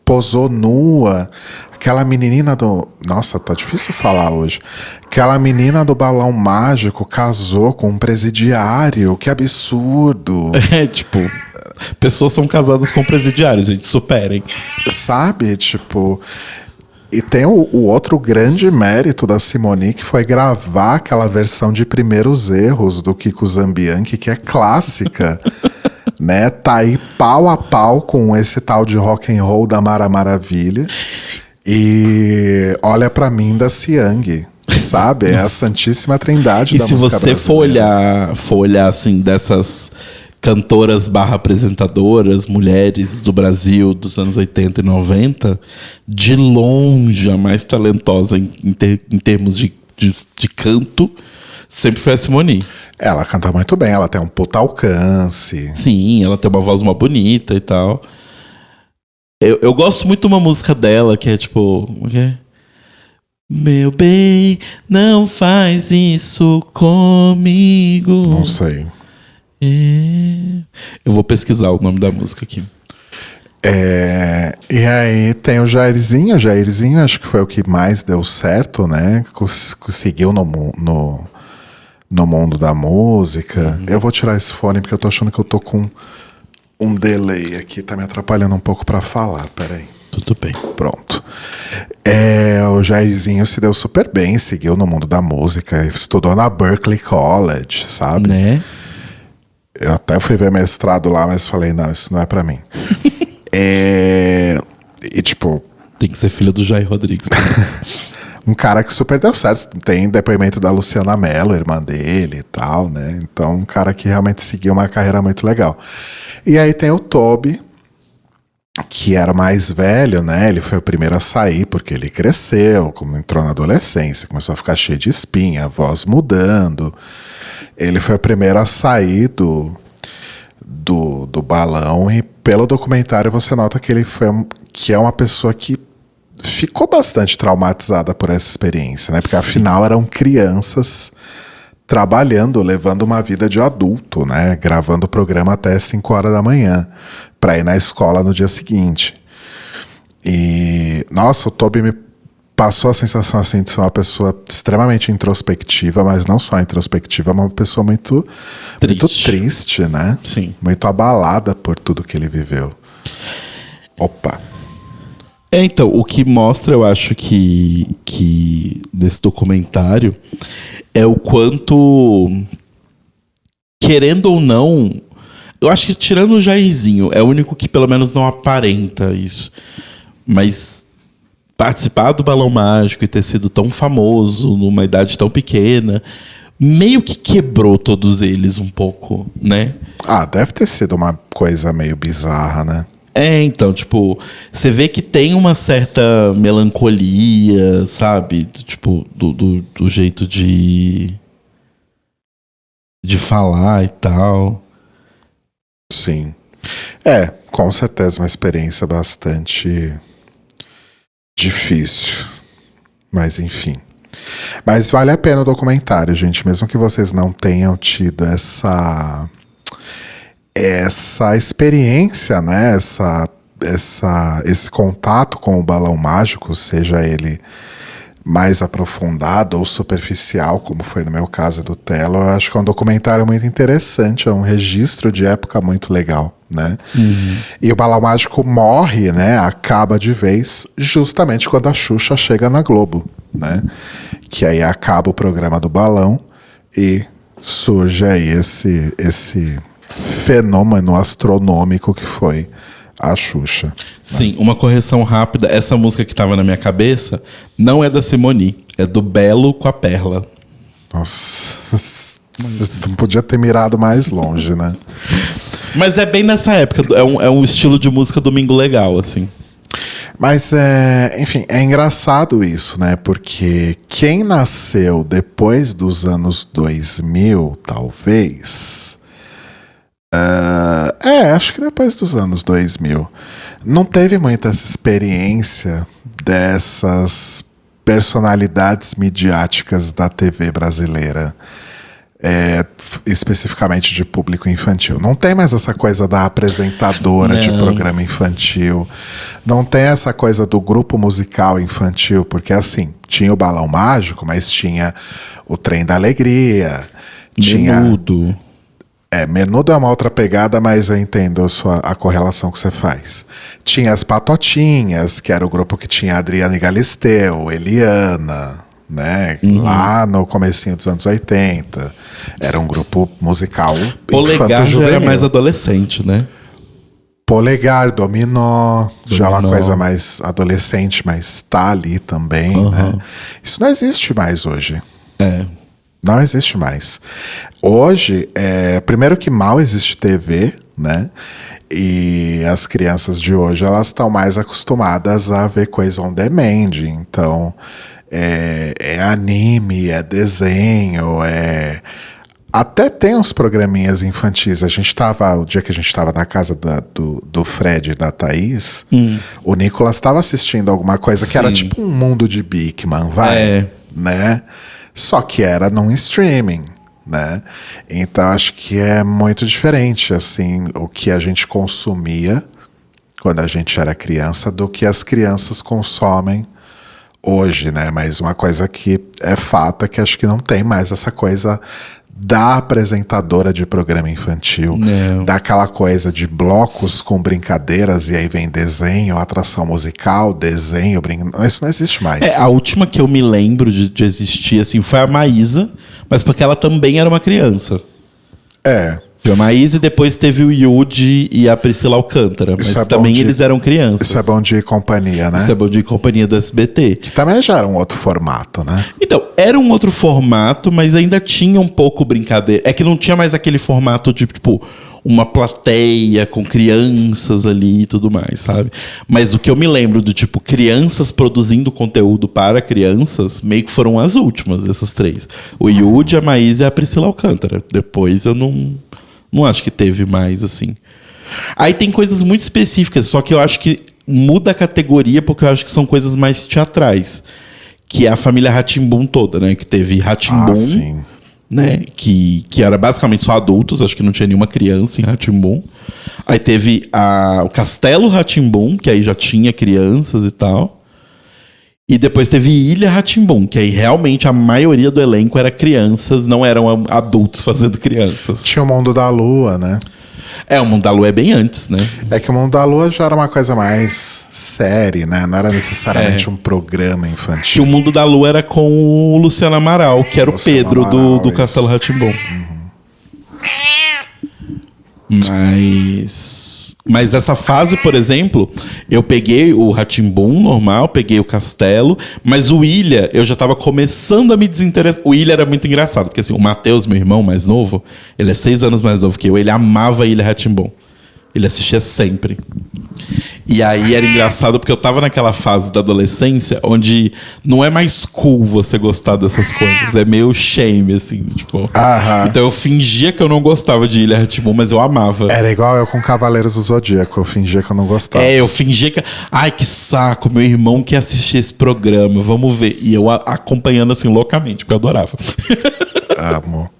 posou nua, aquela menininha do... Nossa, tá difícil falar hoje. Aquela menina do Balão Mágico casou com um presidiário, que absurdo. Pessoas são casadas com presidiários, gente, superem. Sabe, E tem o outro grande mérito da Simone, que foi gravar aquela versão de Primeiros Erros do Kiko Zambianchi, que é clássica. né? Tá aí pau a pau com esse tal de rock and roll da Mara Maravilha. E olha pra mim da Siang, sabe? É a santíssima trindade e da música brasileira. E se você for olhar assim, dessas cantoras / apresentadoras, mulheres do Brasil dos anos 80 e 90, de longe a mais talentosa em termos de canto, sempre foi a Simone. Ela canta muito bem, ela tem um puta alcance. Sim, ela tem uma voz mó bonita e tal. Eu gosto muito de uma música dela que é tipo... O quê? Meu bem, não faz isso comigo. Não sei. Eu vou pesquisar o nome da música aqui. E aí tem o Jairzinho. O Jairzinho acho que foi o que mais deu certo, né? Conseguiu no mundo da música. Eu vou tirar esse fone porque eu tô achando que eu tô com um delay aqui. Tá me atrapalhando um pouco pra falar. Peraí. Tudo bem. Pronto. O Jairzinho se deu super bem. Seguiu no mundo da música. Estudou na Berklee College, sabe? Né? Eu até fui ver mestrado lá, mas falei, não, isso não é pra mim. E tipo... Tem que ser filho do Jair Rodrigues. Um cara que super deu certo. Tem depoimento da Luciana Mello, irmã dele e tal, né? Então, um cara que realmente seguiu uma carreira muito legal. E aí tem o Tobi, que era mais velho, né? Ele foi o primeiro a sair porque ele cresceu, como entrou na adolescência, começou a ficar cheio de espinha, a voz mudando. Ele foi o primeiro a sair do balão e pelo documentário você nota que ele que é uma pessoa que ficou bastante traumatizada por essa experiência, né? Porque afinal eram crianças trabalhando, levando uma vida de adulto, né? Gravando o programa até 5 horas da manhã para ir na escola no dia seguinte. E nossa, o Tobi me passou a sensação assim de ser uma pessoa extremamente introspectiva, mas não só introspectiva, mas uma pessoa muito triste, né? Sim. Muito abalada por tudo que ele viveu. Opa. Então, o que mostra, eu acho que nesse documentário é o quanto, querendo ou não, eu acho que tirando o Jairzinho, é o único que pelo menos não aparenta isso. Mas participar do Balão Mágico e ter sido tão famoso numa idade tão pequena, meio que quebrou todos eles um pouco, né? Deve ter sido uma coisa meio bizarra, né? Então, tipo, você vê que tem uma certa melancolia, sabe? Tipo, do jeito de falar e tal. Sim. Com certeza uma experiência bastante difícil. Mas enfim. Mas vale a pena o documentário, gente. Mesmo que vocês não tenham tido essa experiência, né? Esse contato com o balão mágico, seja ele mais aprofundado ou superficial, como foi no meu caso do Telo, eu acho que é um documentário muito interessante, é um registro de época muito legal, né? E o balão mágico morre, né? Acaba de vez, justamente quando a Xuxa chega na Globo, né? Que aí acaba o programa do balão e surge aí esse fenômeno astronômico que foi a Xuxa. Sim, uma correção rápida. Essa música que estava na minha cabeça não é da Simone, é do Belo com a Perla. Nossa, você não podia ter mirado mais longe, né? Mas é bem nessa época, é um estilo de música domingo legal, assim. Mas, enfim, é engraçado isso, né? Porque quem nasceu depois dos anos 2000, talvez... acho que depois dos anos 2000 não teve muita essa experiência dessas personalidades midiáticas da TV brasileira, especificamente de público infantil. Não tem mais essa coisa da apresentadora de programa infantil, não tem essa coisa do grupo musical infantil, porque assim, tinha o Balão Mágico, mas tinha o Trem da Alegria, Menudo. Menudo é uma outra pegada, mas eu entendo a correlação que você faz. Tinha as Patotinhas, que era o grupo que tinha a Adriana Galisteu, Eliana, né? Lá no comecinho dos anos 80. Era um grupo musical Polegar já era infanto-juvenil. mais adolescente, né? Polegar, Dominó, já é uma coisa mais adolescente, mas tá ali também, né? Isso não existe mais hoje. Não existe mais. Hoje, primeiro que mal existe TV, né? E as crianças de hoje, elas estão mais acostumadas a ver coisa on demand. Então, é anime, é desenho, até tem uns programinhas infantis. O dia que a gente tava na casa do Fred e da Thaís, o Nicolas estava assistindo alguma coisa que era tipo um mundo de Bigman, né? Só que era num streaming, né? Então acho que é muito diferente, assim, o que a gente consumia quando a gente era criança do que as crianças consomem hoje, né? Mas uma coisa que é fato é que acho que não tem mais essa coisa da apresentadora de programa infantil, daquela coisa de blocos com brincadeiras e aí vem desenho, atração musical, desenho, isso não existe mais. A última que eu me lembro de existir assim foi a Maísa, mas porque ela também era uma criança. Foi a Maísa e depois teve o Yudi e a Priscila Alcântara, mas também eles eram crianças. Isso é Bom Dia e Companhia, né? Isso é Bom Dia e Companhia do SBT. Que também já era um outro formato, né? Então, era um outro formato, mas ainda tinha um pouco brincadeira. É que não tinha mais aquele formato de, tipo, uma plateia com crianças ali e tudo mais, sabe? Mas o que eu me lembro do, tipo, crianças produzindo conteúdo para crianças, meio que foram as últimas, essas três. O Yudi, a Maísa e a Priscila Alcântara. Depois eu não acho que teve mais, assim. Aí tem coisas muito específicas, só que eu acho que muda a categoria porque eu acho que são coisas mais teatrais. Que é a família Rá-Tim-Bum toda, né? Que teve Rá-Tim-Bum, né? Que era basicamente só adultos, acho que não tinha nenhuma criança em Rá-Tim-Bum. Aí teve o Castelo Rá-Tim-Bum, que aí já tinha crianças e tal. E depois teve Ilha Rá-Tim-Bum, que aí realmente a maioria do elenco era crianças, não eram adultos fazendo crianças. Tinha o Mundo da Lua, né? O Mundo da Lua é bem antes, né? É que o Mundo da Lua já era uma coisa mais séria, né? Não era necessariamente um programa infantil. Que o Mundo da Lua era com o Luciano Amaral, que era o Pedro do Castelo Rá-Tim-Bum. Mas essa fase, por exemplo, eu peguei o Rá-Tim-Bum normal, peguei o Castelo, mas o Ilha, eu já tava começando a me desinteressar. O Ilha era muito engraçado, porque assim, o Matheus, meu irmão mais novo, ele é 6 anos mais novo que eu, ele amava Ilha Rá-Tim-Bum. Ele assistia sempre. E aí era engraçado porque eu tava naquela fase da adolescência onde não é mais cool você gostar dessas coisas. É meio shame, assim, tipo. Então eu fingia que eu não gostava de Ilha Rá-Tim-Bum, mas eu amava. Era igual eu com Cavaleiros do Zodíaco. Eu fingia que eu não gostava. Eu fingia que... Ai, que saco, meu irmão quer assistir esse programa, vamos ver. E eu acompanhando assim loucamente, porque eu adorava. Amo.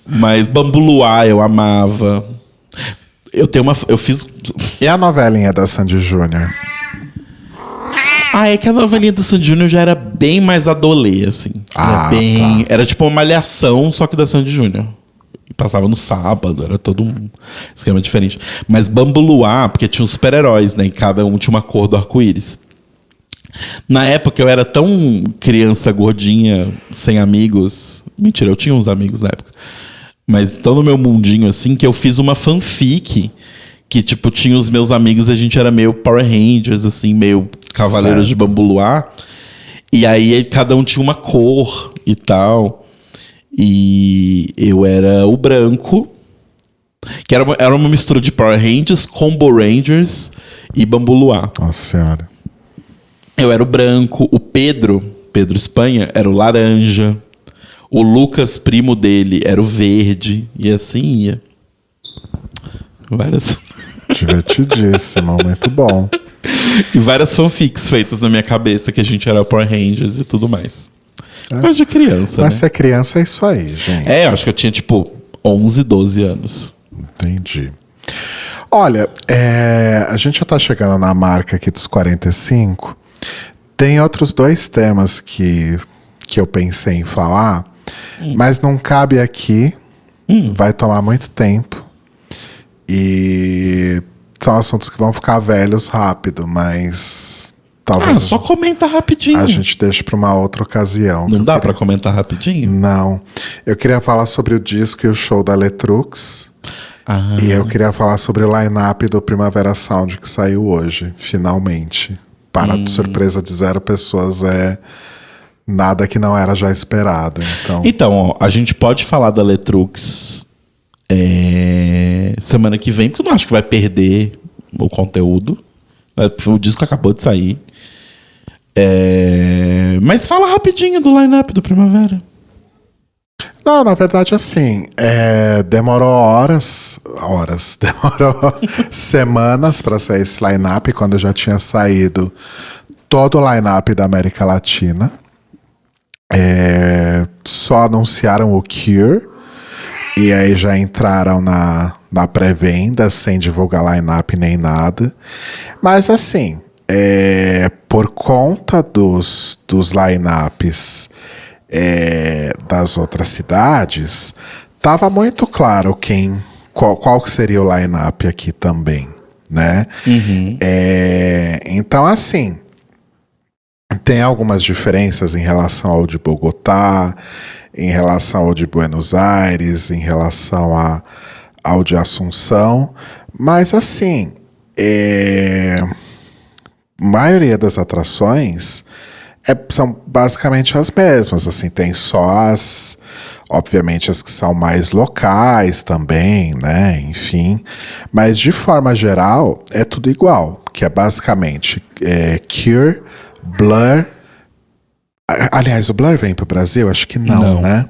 Mas Bambu Luar eu amava. Eu fiz... E a novelinha da Sandy Júnior? É que a novelinha da Sandy Júnior já era bem mais adolê, assim. Era tipo uma malhação, só que da Sandy Júnior. Passava no sábado, era todo um esquema diferente. Mas Bambu Luar, porque tinha os super-heróis, né? E cada um tinha uma cor do arco-íris. Na época eu era tão criança gordinha, sem amigos. Mentira, eu tinha uns amigos na época. Mas tão no meu mundinho, assim, que eu fiz uma fanfic que, tipo, tinha os meus amigos e a gente era meio Power Rangers, assim, meio Cavaleiros de Bambu Luar. E aí cada um tinha uma cor e tal. E eu era o branco, que era uma mistura de Power Rangers, Combo Rangers e Bambu Luar. Nossa Senhora. Eu era o branco, o Pedro Espanha, era o laranja. O Lucas, primo dele, era o verde. E assim ia. Várias... Divertidíssimo, muito bom. E várias fanfics feitas na minha cabeça, que a gente era Power Rangers e tudo mais. Coisa de criança, Mas né? se é criança, é isso aí, gente. Eu acho que eu tinha, tipo, 11, 12 anos. Entendi. Olha, a gente já tá chegando na marca aqui dos 45. Tem outros 2 temas que eu pensei em falar, mas não cabe aqui. Vai tomar muito tempo. E são assuntos que vão ficar velhos rápido, mas talvez só comenta rapidinho. a gente deixe para uma outra ocasião. Não dá pra comentar rapidinho? Não. Eu queria falar sobre o disco e o show da Letrux. E eu queria falar sobre o line-up do Primavera Sound que saiu hoje, finalmente. Para surpresa de 0 pessoas, é nada que não era já esperado. Então, ó, a gente pode falar da Letrux semana que vem, porque eu não acho que vai perder o conteúdo. O disco acabou de sair. Mas fala rapidinho do line-up do Primavera. Não, na verdade, assim, demorou demorou semanas para sair esse line-up, quando já tinha saído todo o line-up da América Latina. Só anunciaram o Cure, e aí já entraram na pré-venda, sem divulgar line-up nem nada. Mas assim, por conta dos line-ups das outras cidades, tava muito claro qual que seria o line-up aqui também, né? Então, assim, tem algumas diferenças em relação ao de Bogotá, em relação ao de Buenos Aires, em relação ao de Assunção, mas assim, a maioria das atrações são basicamente as mesmas, assim, tem só obviamente as que são mais locais também, né, enfim, mas de forma geral é tudo igual, que é basicamente Cure, Blur. Aliás, o Blur vem pro Brasil? Acho que não, né?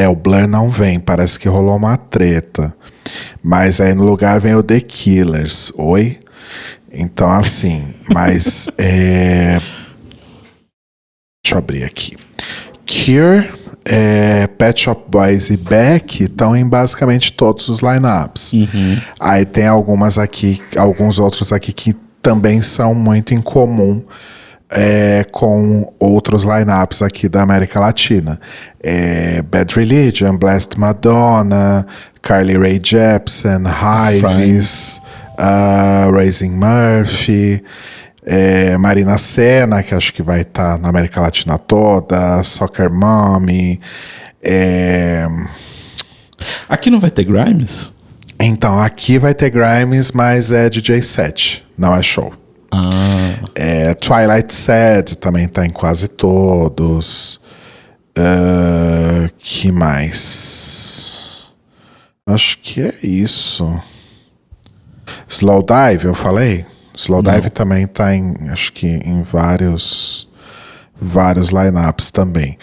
O Blur não vem, parece que rolou uma treta, mas aí no lugar vem o The Killers. Oi? Então, assim, mas deixa eu abrir aqui. Cure, Pet Shop Boys e Beck estão em basicamente todos os lineups. Aí tem alguns outros aqui que também são muito em comum com outros lineups aqui da América Latina. Bad Religion, Blessed Madonna, Carly Rae Jepsen, Hives, Raising Murphy, Marina Sena, que acho que vai estar na América Latina toda, Soccer Mommy. Aqui não vai ter Grimes? Então, aqui vai ter Grimes, mas é DJ set, não é show. Twilight Sad também tá em quase todos. Que mais? Acho que é isso. Slowdive, eu falei? Slowdive também tá acho que em vários lineups também.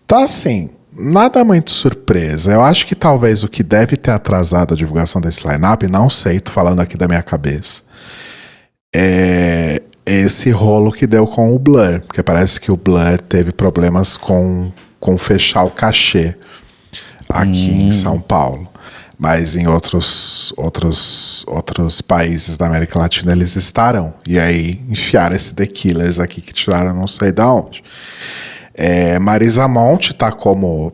Então, assim, nada muito surpresa. Eu acho que talvez o que deve ter atrasado a divulgação desse lineup, não sei, tô falando aqui da minha cabeça, esse rolo que deu com o Blur, porque parece que o Blur teve problemas com fechar o cachê aqui em São Paulo, mas em outros países da América Latina eles estarão, e aí enfiaram esse The Killers aqui que tiraram não sei da onde. Marisa Monte tá como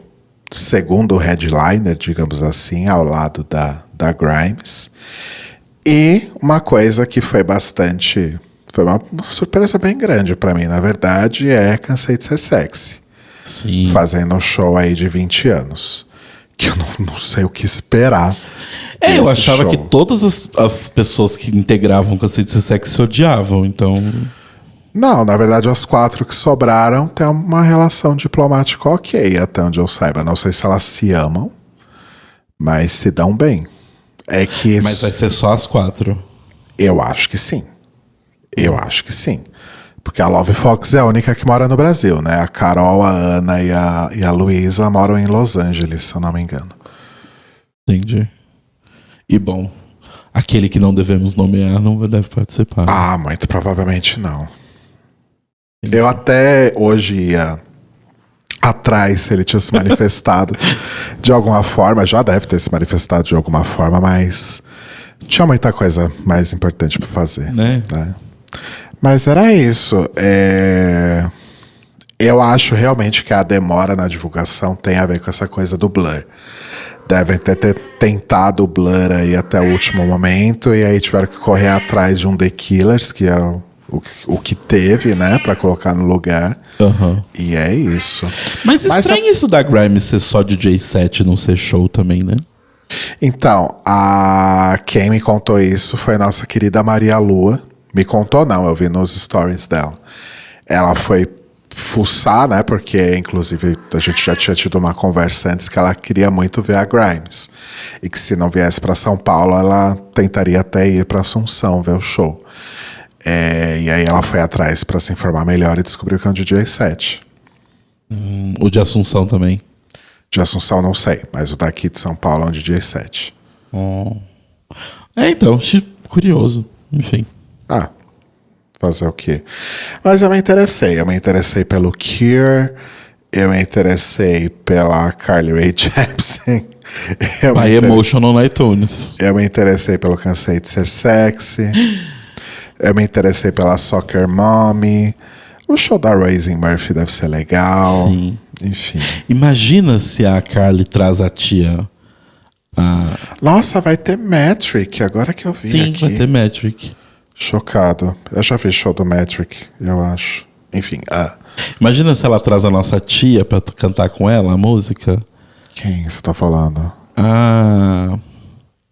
segundo headliner, digamos assim, ao lado da Grimes. E uma coisa que foi uma surpresa bem grande pra mim, na verdade, Cansei de Ser Sexy. Sim. Fazendo um show aí de 20 anos. Que eu não sei o que esperar. Eu achava que todas as pessoas que integravam Cansei de Ser Sexy se odiavam, então... Não, na verdade, as 4 que sobraram têm uma relação diplomática ok, até onde eu saiba. Não sei se elas se amam, mas se dão bem. Mas vai ser só as 4? Eu acho que sim. Porque a Love Fox é a única que mora no Brasil, né? A Carol, a Ana e a Luísa moram em Los Angeles, se eu não me engano. Entendi. E bom, aquele que não devemos nomear não deve participar. Ah, muito provavelmente não. Entendi. Eu até hoje ia atrás se ele tinha se manifestado de alguma forma. Já deve ter se manifestado de alguma forma, mas tinha muita coisa mais importante para fazer. Né? Mas era isso. Eu acho realmente que a demora na divulgação tem a ver com essa coisa do Blur. Devem ter tentado o Blur aí até o último momento, e aí tiveram que correr atrás de um The Killers, que era o que teve, né, pra colocar no lugar. Aham. E é isso. Mas estranho isso da Grimes ser só DJ set e não ser show também, né? Então, quem me contou isso foi a nossa querida Maria Lua. Me contou não, eu vi nos stories dela. Ela foi fuçar, né, porque inclusive a gente já tinha tido uma conversa antes que ela queria muito ver a Grimes. E que se não viesse pra São Paulo, ela tentaria até ir pra Assunção ver o show. E aí ela foi atrás pra se informar melhor e descobriu que é um DJ set. O de Assunção também. De Assunção não sei, mas o daqui de São Paulo é um DJ set. Então, achei curioso. Enfim. Fazer o quê? Mas eu me interessei pelo Cure, eu me interessei pela Carly Rae Jepsen. By Emotional no iTunes. Eu me interessei pelo Cansei de Ser Sexy. Eu me interessei pela Soccer Mommy. O show da Raising Murphy deve ser legal. Sim. Enfim. Imagina se a Carly traz a tia. Nossa, vai ter Metric, agora que eu vi Sim, aqui. vai ter Metric. Chocado. Eu já vi show do Metric, eu acho. Enfim. Imagina se ela traz a nossa tia pra cantar com ela a música. Quem você tá falando?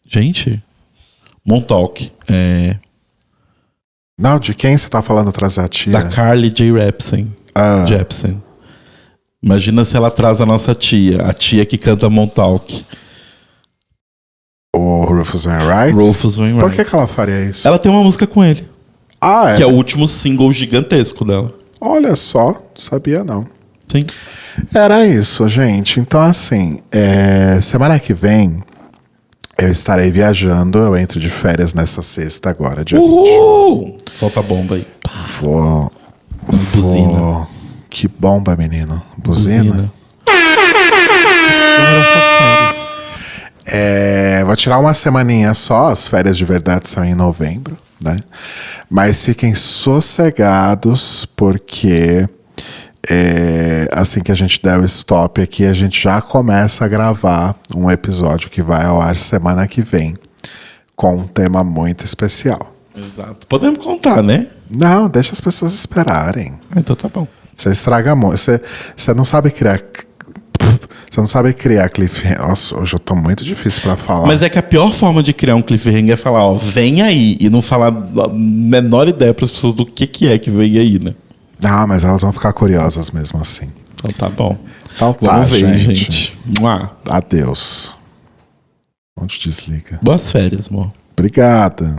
Gente. Montauk. Não, de quem você tá falando trazer a tia? Da Carly J. Jepsen. Imagina se ela traz a nossa tia. A tia que canta Montauk. O Rufus Wainwright? Rufus Wainwright. Por que ela faria isso? Ela tem uma música com ele. É? Que é o último single gigantesco dela. Olha só, sabia não. Sim. Era isso, gente. Então, assim, semana que vem eu estarei viajando. Eu entro de férias nessa sexta agora, dia 20. Solta a bomba aí. Vou... Buzina. Que bomba, menino. Buzina? Vou tirar uma semaninha só. As férias de verdade são em novembro, né? Mas fiquem sossegados, porque assim que a gente der o stop aqui, a gente já começa a gravar um episódio que vai ao ar semana que vem, com um tema muito especial. Exato. Podemos contar, né? Não, deixa as pessoas esperarem. Então tá bom. Você estraga muito. Você não sabe criar... Você não sabe criar cliffhanger. Nossa, hoje eu tô muito difícil pra falar. Mas é que a pior forma de criar um cliffhanger é falar, vem aí. E não falar a menor ideia pras pessoas do que é que vem aí, né? Não, mas elas vão ficar curiosas mesmo assim. Então tá bom. Então tá, vamos ver, gente. Adeus. Onde desliga? Boas férias, amor. Obrigada.